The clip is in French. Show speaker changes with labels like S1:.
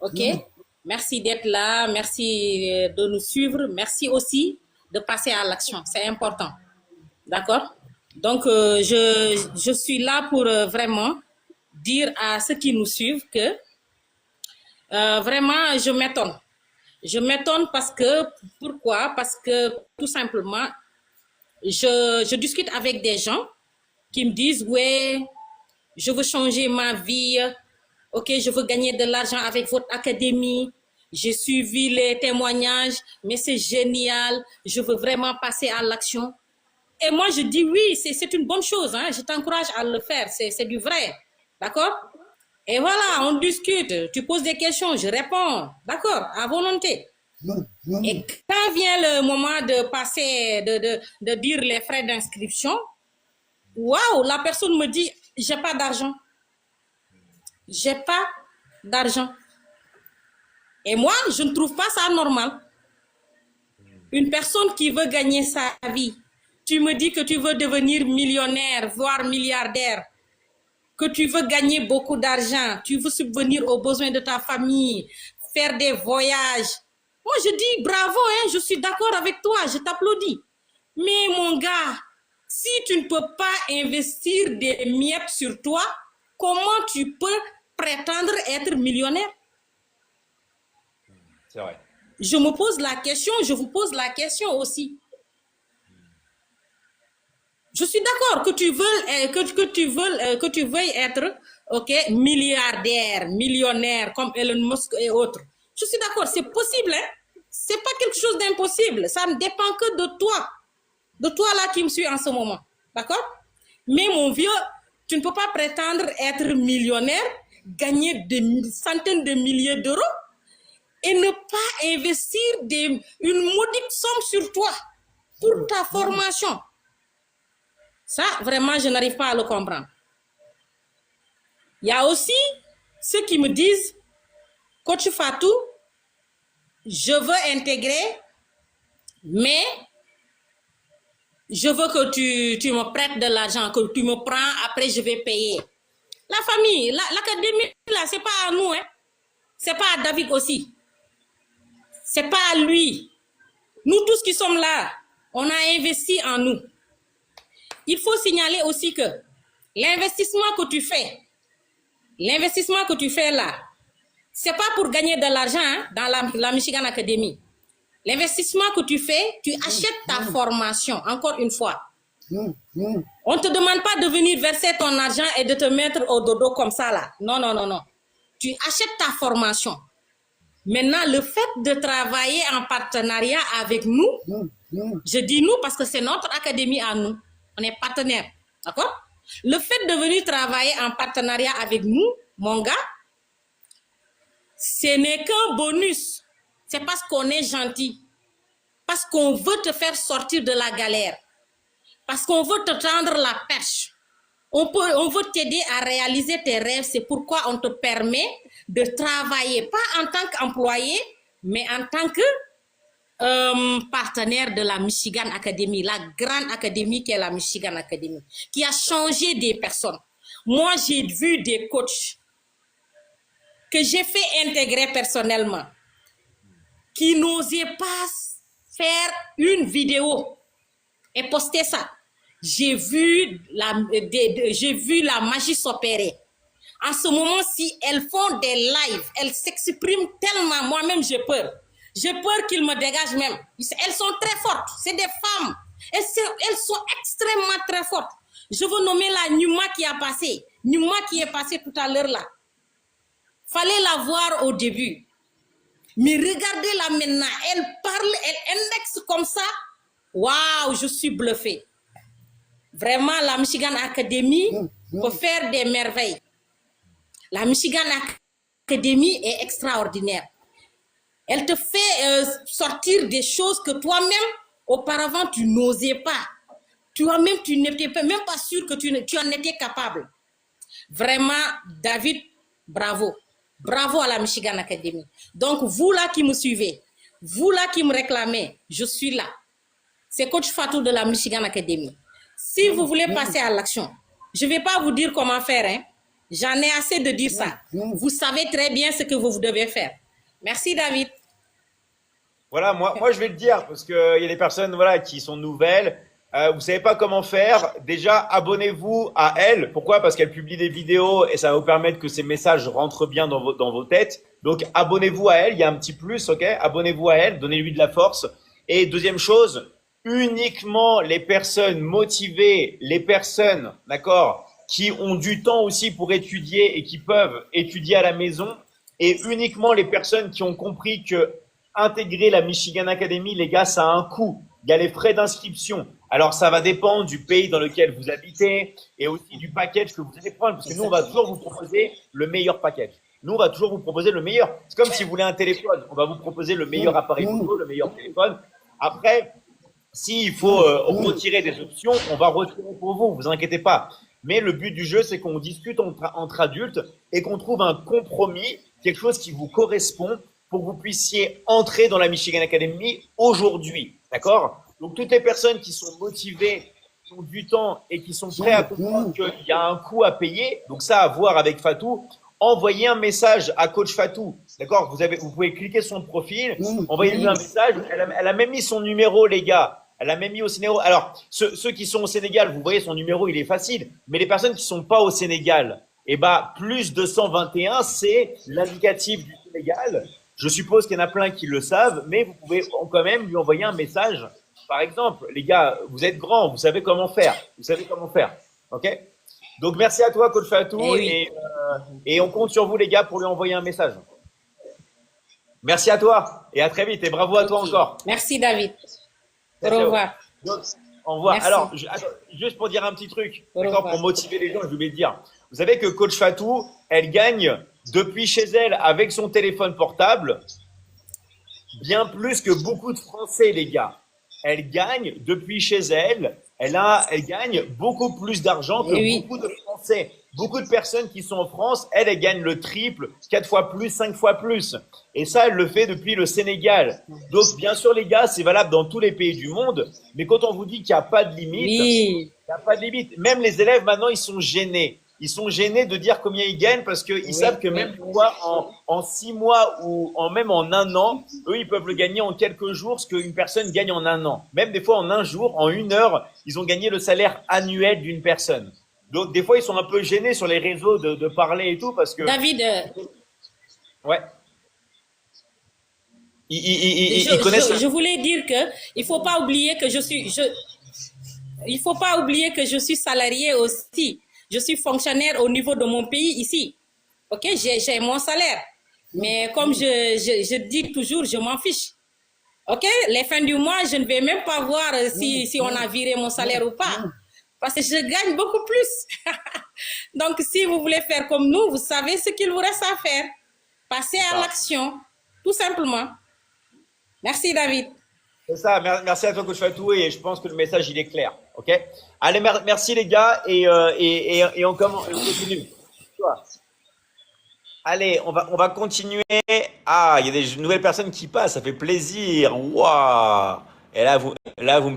S1: Ok, merci d'être là, merci de nous suivre, merci aussi de passer à l'action, c'est important. D'accord. Donc, je suis là pour vraiment dire à ceux qui nous suivent que vraiment, je m'étonne. Je m'étonne parce que, pourquoi? Parce que tout simplement, je discute avec des gens qui me disent, ouais, je veux changer ma vie, ok, je veux gagner de l'argent avec votre académie, j'ai suivi les témoignages, mais c'est génial, je veux vraiment passer à l'action. Et moi, je dis oui, c'est une bonne chose, hein? Je t'encourage à le faire, c'est du vrai, d'accord? Et voilà, on discute, tu poses des questions, je réponds, d'accord, à volonté. Et quand vient le moment de passer, de dire les frais d'inscription, waouh, la personne me dit, j'ai pas d'argent. J'ai pas d'argent. Et moi, je ne trouve pas ça normal. Une personne qui veut gagner sa vie, tu me dis que tu veux devenir millionnaire, voire milliardaire, que tu veux gagner beaucoup d'argent, tu veux subvenir aux besoins de ta famille, faire des voyages. Moi, je dis bravo, hein, je suis d'accord avec toi, je t'applaudis. Mais mon gars, si tu ne peux pas investir des miettes sur toi, comment tu peux prétendre être millionnaire?
S2: C'est vrai.
S1: Je me pose la question, je vous pose la question aussi. Je suis d'accord que tu veux que tu veuilles être milliardaire, millionnaire comme Elon Musk et autres. Je suis d'accord, c'est possible, hein? C'est pas quelque chose d'impossible. Ça ne dépend que de toi là qui me suis en ce moment, d'accord? Mais mon vieux, tu ne peux pas prétendre être millionnaire, gagner des centaines de milliers d'euros et ne pas investir une modique somme sur toi pour ta formation. Ça, vraiment, je n'arrive pas à le comprendre. Il y a aussi ceux qui me disent, Coach Fatou, je veux intégrer, mais je veux que tu me prêtes de l'argent, que tu me prends, après je vais payer. La famille, l'académie, là, c'est pas à nous, hein. C'est pas à David aussi. C'est pas à lui. Nous tous qui sommes là, on a investi en nous. Il faut signaler aussi que l'investissement que tu fais là, c'est pas pour gagner de l'argent, hein, dans la Michigan Academy. L'investissement que tu fais, tu achètes ta formation, encore une fois. On ne te demande pas de venir verser ton argent et de te mettre au dodo comme ça là. Non, non, non, non. Tu achètes ta formation. Maintenant, le fait de travailler en partenariat avec nous, je dis nous parce que c'est notre académie à nous. On est partenaires, d'accord? Le fait de venir travailler en partenariat avec nous, mon gars, ce n'est qu'un bonus. C'est parce qu'on est gentil. Parce qu'on veut te faire sortir de la galère. Parce qu'on veut te tendre la perche. On veut t'aider à réaliser tes rêves. C'est pourquoi on te permet de travailler, pas en tant qu'employé, mais en tant que partenaire de la Michigan Academy, la grande académie qui est la Michigan Academy, qui a changé des personnes. Moi, j'ai vu des coachs que j'ai fait intégrer personnellement, qui n'osaient pas faire une vidéo et poster ça. J'ai vu la magie s'opérer. En ce moment, si elles font des lives, elles s'expriment tellement, moi-même j'ai peur. J'ai peur qu'ils me dégagent même. Elles sont très fortes, c'est des femmes. Elles sont extrêmement très fortes. Je veux nommer la Numa qui a passé. Numa qui est passée tout à l'heure là. Fallait la voir au début. Mais regardez-la maintenant, elle parle, elle indexe comme ça. Waouh, je suis bluffée. Vraiment, la Michigan Academy peut faire des merveilles. La Michigan Academy est extraordinaire. Elle te fait sortir des choses que toi-même, auparavant, tu n'osais pas. Toi-même, tu n'étais même pas sûr que tu en étais capable. Vraiment, David, bravo. Bravo à la Michigan Academy. Donc, vous là qui me suivez, vous là qui me réclamez, je suis là. C'est Coach Fatou de la Michigan Academy. Si vous voulez passer à l'action, je ne vais pas vous dire comment faire, hein. J'en ai assez de dire ça. Vous savez très bien ce que vous devez faire. Merci, David.
S2: Voilà, moi je vais le dire parce qu'il y a des personnes voilà, qui sont nouvelles. Vous savez pas comment faire. Déjà, abonnez-vous à elle. Pourquoi? Parce qu'elle publie des vidéos et ça va vous permettre que ces messages rentrent bien dans vos têtes. Donc, abonnez-vous à elle. Il y a un petit plus, ok? Abonnez-vous à elle. Donnez-lui de la force. Et deuxième chose, uniquement les personnes motivées, les personnes, d'accord, qui ont du temps aussi pour étudier et qui peuvent étudier à la maison, et uniquement les personnes qui ont compris que intégrer la Michigan Academy, les gars, ça a un coût. Il y a les frais d'inscription. Alors, ça va dépendre du pays dans lequel vous habitez et aussi du package que vous allez prendre. Parce que nous, on va toujours vous proposer le meilleur package. Nous, on va toujours vous proposer le meilleur. C'est comme si vous voulez un téléphone. On va vous proposer le meilleur appareil photo, le meilleur téléphone. Après, s'il faut retirer des options, on va retirer pour vous. Vous inquiétez pas. Mais le but du jeu, c'est qu'on discute entre adultes et qu'on trouve un compromis, quelque chose qui vous correspond pour que vous puissiez entrer dans la Michigan Academy aujourd'hui. D'accord? Donc, toutes les personnes qui sont motivées, qui ont du temps et qui sont prêts à comprendre qu'il y a un coût à payer, donc ça à voir avec Fatou, envoyez un message à Coach Fatou. D'accord? Vous pouvez cliquer sur son profil, envoyez-lui un message. Elle a même mis son numéro, les gars. Elle a même mis au Sénégal. Alors, ceux qui sont au Sénégal, vous voyez, son numéro, il est facile. Mais les personnes qui sont pas au Sénégal, eh ben, plus 221, c'est l'indicatif du Sénégal. Je suppose qu'il y en a plein qui le savent, mais vous pouvez quand même lui envoyer un message. Par exemple, les gars, vous êtes grands, vous savez comment faire. Vous savez comment faire. OK? Donc, merci à toi, Coach Fatou. Et on compte sur vous, les gars, pour lui envoyer un message. Merci à toi. Et à très vite. Et bravo à toi encore.
S1: Merci, David. Au revoir.
S2: Au revoir.
S1: Merci.
S2: Alors, juste pour dire un petit truc, d'accord, pour motiver les gens, je voulais dire. Vous savez que Coach Fatou, elle gagne depuis chez elle avec son téléphone portable bien plus que beaucoup de Français, les gars. Elle gagne depuis chez elle. Elle gagne beaucoup plus d'argent que beaucoup de Français. Beaucoup de personnes qui sont en France, elle gagne le triple, 4 fois plus, 5 fois plus. Et ça, elle le fait depuis le Sénégal. Donc, bien sûr, les gars, c'est valable dans tous les pays du monde. Mais quand on vous dit qu'il n'y a pas de limite, il n'y a pas de limite. Même les élèves, maintenant, ils sont gênés. Ils sont gênés de dire combien ils gagnent parce qu'ils savent que même en 6 mois ou même en 1 an, eux, ils peuvent le gagner en quelques jours, ce qu'une personne gagne en 1 an. Même des fois en 1 jour, en 1 heure, ils ont gagné le salaire annuel d'une personne. Donc, des fois, ils sont un peu gênés sur les réseaux de parler et tout parce que…
S1: David,
S2: ouais. Ils connaissent…
S1: je voulais dire que il faut pas oublier que il faut pas oublier que je suis salarié aussi. Je suis fonctionnaire au niveau de mon pays ici. Ok, j'ai mon salaire. Mais comme je dis toujours, je m'en fiche. Ok, les fins du mois, je ne vais même pas voir si on a viré mon salaire ou pas. Parce que je gagne beaucoup plus. Donc, si vous voulez faire comme nous, vous savez ce qu'il vous reste à faire. Passez à l'action, tout simplement. Merci, David.
S2: C'est ça, merci à toi, Coach Fatou, et je pense que le message, il est clair. Ok? Allez, merci les gars, et on continue. Allez, on va continuer. Ah, il y a des nouvelles personnes qui passent, ça fait plaisir. Waouh! Et là, vous me